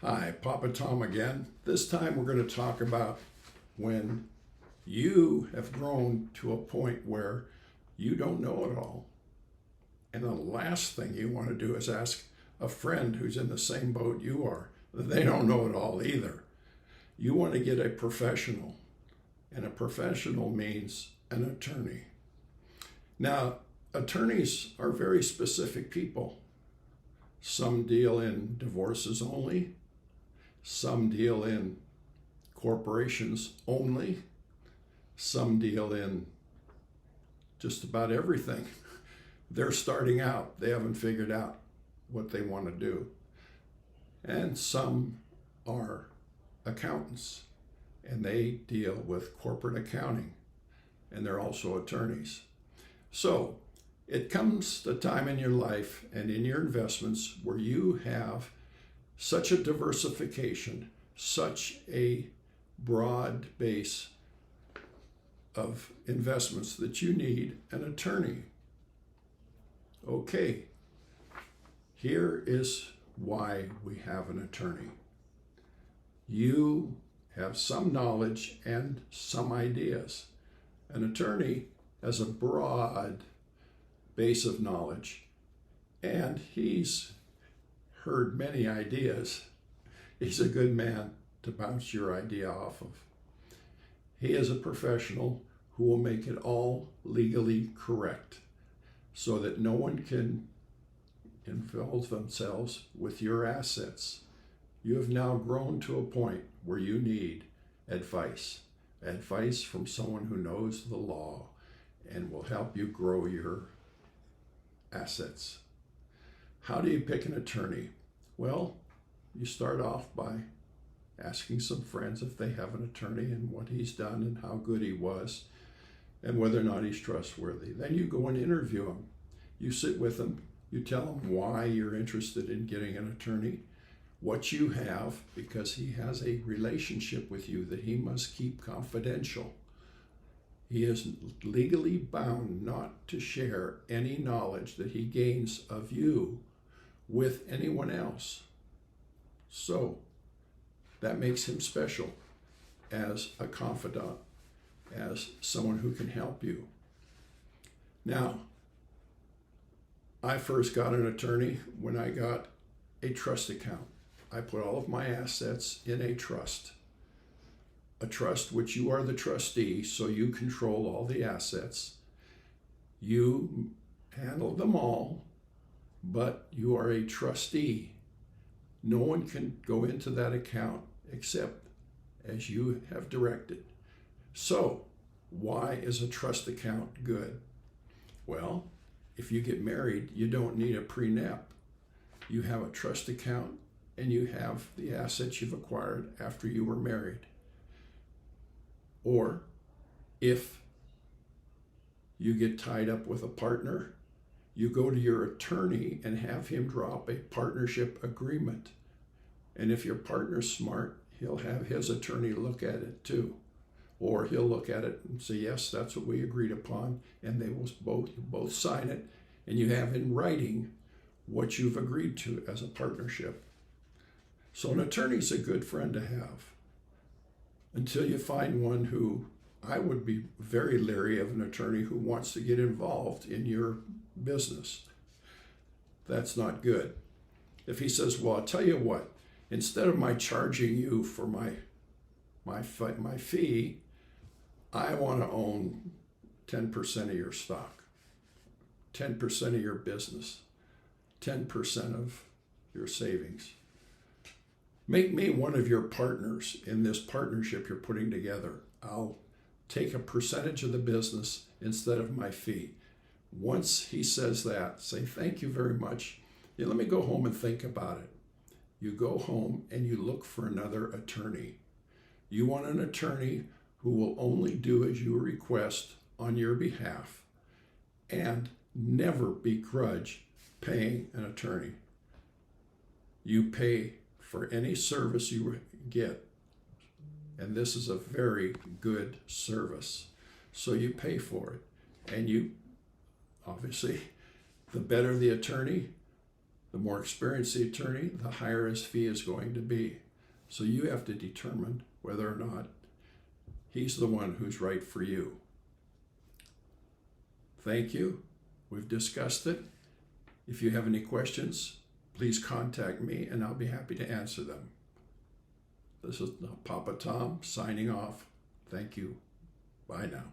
Hi, Papa Tom again. This time we're going to talk about when you have grown to a point where you don't know it all. And the last thing you want to do is ask a friend who's in the same boat you are. They don't know it all either. You want to get a professional, and a professional means an attorney. Now, attorneys are very specific people. Some deal in divorces only. Some deal in corporations only. Some deal in just about everything. They're starting out. They haven't figured out what they want to do. And some are accountants, and they deal with corporate accounting, and they're also attorneys. So it comes the time in your life and in your investments where you have such a diversification, such a broad base of investments that you need an attorney. Okay, here is why we have an attorney. You have some knowledge and some ideas. An attorney has a broad base of knowledge, and he's heard many ideas. He's a good man to bounce your idea off of. He is a professional who will make it all legally correct so that no one can involve themselves with your assets. You have now grown to a point where you need advice from someone who knows the law and will help you grow your assets. How do you pick an attorney? Well, you start off by asking some friends if they have an attorney and what he's done and how good he was and whether or not he's trustworthy. Then you go and interview him. You sit with him. You tell him why you're interested in getting an attorney, what you have, because he has a relationship with you that he must keep confidential. He is legally bound not to share any knowledge that he gains of you with anyone else. So that makes him special as a confidant, as someone who can help you. Now, I first got an attorney when I got a trust account. I put all of my assets in a trust which you are the trustee, so you control all the assets. You handle them all, but you are a trustee. No one can go into that account except as you have directed. So, why is a trust account good? Well, if you get married, you don't need a prenup. You have a trust account and you have the assets you've acquired after you were married. Or if you get tied up with a partner, you go to your attorney and have him drop a partnership agreement. And if your partner's smart, he'll have his attorney look at it too. Or he'll look at it and say, yes, that's what we agreed upon, and they will both sign it, and you have in writing what you've agreed to as a partnership. So an attorney's a good friend to have until you find one who, I would be very leery of an attorney who wants to get involved in your business. That's not good. If he says, well, I'll tell you what, instead of my charging you for my fee, I want to own 10% of your stock, 10% of your business, 10% of your savings. Make me one of your partners in this partnership you're putting together. I'll take a percentage of the business instead of my fee. Once he says that, say, thank you very much. Yeah, let me go home and think about it. You go home and you look for another attorney. You want an attorney who will only do as you request on your behalf and never begrudge paying an attorney. You pay for any service you get, and this is a very good service. So you pay for it, and you, obviously, the better the attorney, The more experienced the attorney, the higher his fee is going to be. So you have to determine whether or not he's the one who's right for you. Thank you. We've discussed it. If you have any questions, please contact me and I'll be happy to answer them. This is Papa Tom signing off. Thank you. Bye now.